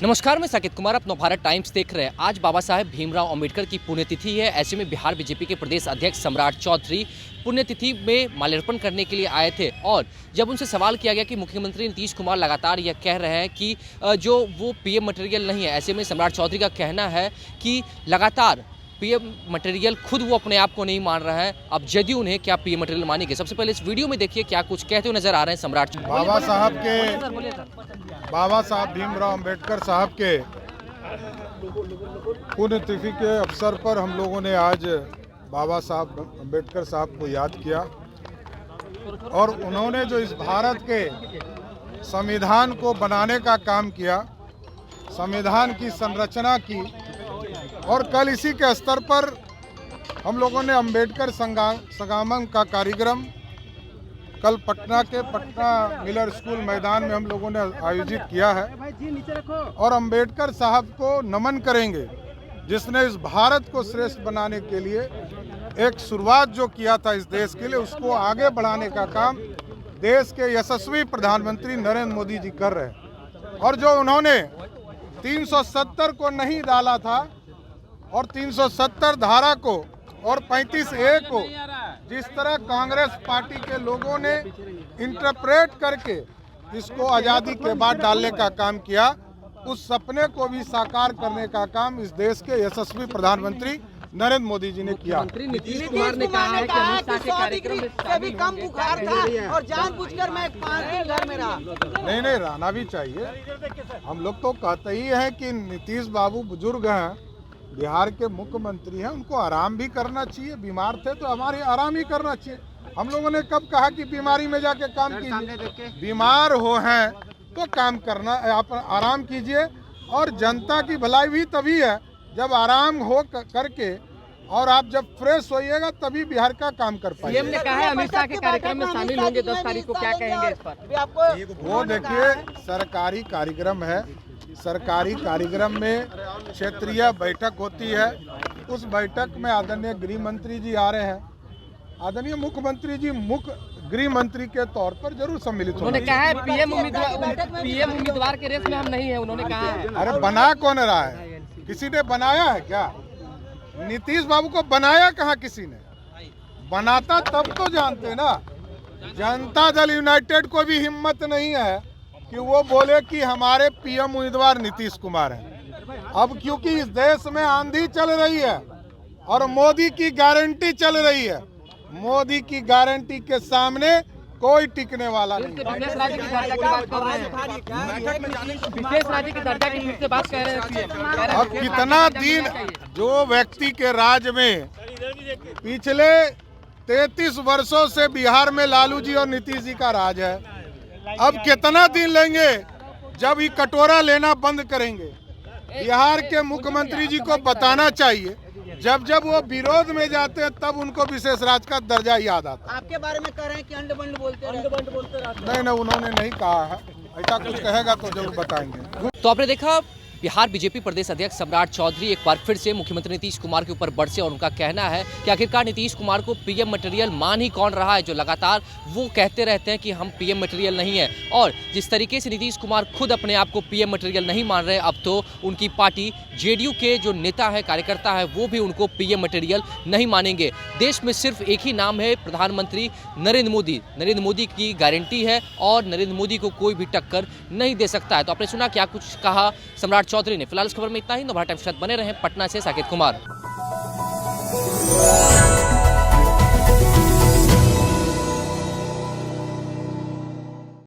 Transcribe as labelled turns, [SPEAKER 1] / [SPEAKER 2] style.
[SPEAKER 1] नमस्कार, मैं साकेत कुमार, आप नवभारत टाइम्स देख रहे हैं। आज बाबा साहेब भीमराव अंबेडकर की पुण्यतिथि है। ऐसे में बिहार बीजेपी के प्रदेश अध्यक्ष सम्राट चौधरी पुण्यतिथि में माल्यार्पण करने के लिए आए थे और जब उनसे सवाल किया गया कि मुख्यमंत्री नीतीश कुमार लगातार यह कह रहे हैं कि जो वो पीएम मटेरियल नहीं है, ऐसे में सम्राट चौधरी का कहना है कि लगातार पीएम मटेरियल खुद वो अपने आप को नहीं मान रहा है। अब जदयू उन्हें क्या पीएम मटेरियल मानेंगे, सबसे पहले इस वीडियो में देखिए क्या कुछ कहते हुए नजर आ रहे हैं सम्राट।
[SPEAKER 2] बाबा साहब भीमराव अंबेडकर साहब के पुण्यतिथि के अवसर पर हम लोगों ने आज बाबा साहब अंबेडकर साहब को याद किया और उन्होंने जो इस भारत के संविधान को बनाने का काम किया, संविधान की संरचना की। और कल इसी के स्तर पर हम लोगों ने अंबेडकर संगमम का कार्यक्रम कल पटना के पटना मिलर स्कूल मैदान में हम लोगों ने आयोजित किया है और अंबेडकर साहब को नमन करेंगे जिसने इस भारत को श्रेष्ठ बनाने के लिए एक शुरुआत जो किया था इस देश के लिए, उसको आगे बढ़ाने का काम देश के यशस्वी प्रधानमंत्री नरेंद्र मोदी जी कर रहे हैं। और जो उन्होंने 370 को नहीं डाला था और 370 धारा को और 35A को जिस तरह कांग्रेस पार्टी के लोगों ने इंटरप्रेट करके इसको आज़ादी के बाद डालने का काम किया, उस सपने को भी साकार करने का काम इस देश के यशस्वी प्रधानमंत्री नरेंद्र मोदी जी ने किया।
[SPEAKER 3] नीतीश कुमार ने कहा है कि अमित शाह के कार्यक्रम में भी कम बुखार था और जानबूझकर मैं 5 दिन घर में रहा।
[SPEAKER 2] नहीं, रहना भी चाहिए। हम लोग तो कहते ही हैं कि नीतीश बाबू बुजुर्ग हैं, बिहार के मुख्यमंत्री हैं, उनको आराम भी करना चाहिए। बीमार थे तो हमारे आराम ही करना चाहिए। हम लोगों ने कब कहा कि बीमारी में जाके काम कीजिए? बीमार हो हैं तो काम करना, आप आराम कीजिए। और जनता की भलाई भी तभी है जब आराम हो करके और आप जब फ्रेश होइएगा तभी बिहार का काम कर पाइए।
[SPEAKER 1] पीएम ने कहा है अमित शाह के कार्यक्रम में शामिल होंगे 10 तारीख को, क्या कहेंगे इस पर?
[SPEAKER 2] वो देखिए, सरकारी कार्यक्रम है, सरकारी कार्यक्रम में क्षेत्रीय बैठक होती है। उस बैठक में आदरणीय गृह मंत्री जी आ रहे हैं, आदरणीय मुख्यमंत्री जी मुख्य गृह मंत्री के तौर पर जरूर सम्मिलित होंगे।
[SPEAKER 1] उन्होंने कहा है पीएम उम्मीदवार के रेस में हम नहीं है, उन्होंने कहा है।
[SPEAKER 2] अरे बना कौन रहा है? किसी ने बनाया है क्या? नीतीश बाबू को बनाया कहाँ किसी ने? बनाता तब तो जानते ना। जनता दल यूनाइटेड को भी हिम्मत नहीं है कि वो बोले कि हमारे पीएम उम्मीदवार नीतीश कुमार हैं। अब क्योंकि इस देश में आंधी चल रही है और मोदी की गारंटी चल रही है, मोदी की गारंटी के सामने कोई टिकने वाला नहीं।
[SPEAKER 1] विशेष राज्य की दर्जा की बात कर रहे हैं, विशेष राज्य की दर्जा की फिर से बात कर रहे हैं।
[SPEAKER 2] अब कितना दिन जो व्यक्ति के राज में पिछले 33 वर्षों से बिहार में लालू जी और नीतीश जी का राज है, अब कितना दिन लेंगे जब ये कटोरा लेना बंद करेंगे? बिहार के मुख्यमंत्री जी को बताना चाहिए, जब जब वो विरोध में जाते हैं तब उनको विशेष राज्य का दर्जा याद आता है।
[SPEAKER 3] आपके बारे में कह रहे हैं कि अंडबंड बोलते रहते।
[SPEAKER 2] नहीं, उन्होंने नहीं कहा है। ऐसा कुछ कहेगा तो जरूर बताएंगे।
[SPEAKER 1] तो आपने देखा, बिहार बीजेपी प्रदेश अध्यक्ष सम्राट चौधरी एक बार फिर से मुख्यमंत्री नीतीश कुमार के ऊपर बरसे और उनका कहना है कि आखिरकार नीतीश कुमार को पीएम मटेरियल मान ही कौन रहा है, जो लगातार वो कहते रहते हैं कि हम पीएम मटेरियल नहीं है। और जिस तरीके से नीतीश कुमार खुद अपने आप को पीएम मटेरियल नहीं मान रहे, अब तो उनकी पार्टी जेडीयू के जो नेता है, कार्यकर्ता है, वो भी उनको पीएम मटेरियल नहीं मानेंगे। देश में सिर्फ एक ही नाम है, प्रधानमंत्री नरेंद्र मोदी। नरेंद्र मोदी की गारंटी है और नरेंद्र मोदी को कोई भी टक्कर नहीं दे सकता है। तो आपने सुना क्या कुछ कहा सम्राट चौधरी ने। फिलहाल इस खबर में इतना ही। नवभारत टाइम्स के साथ बने रहें। पटना से साकेत कुमार।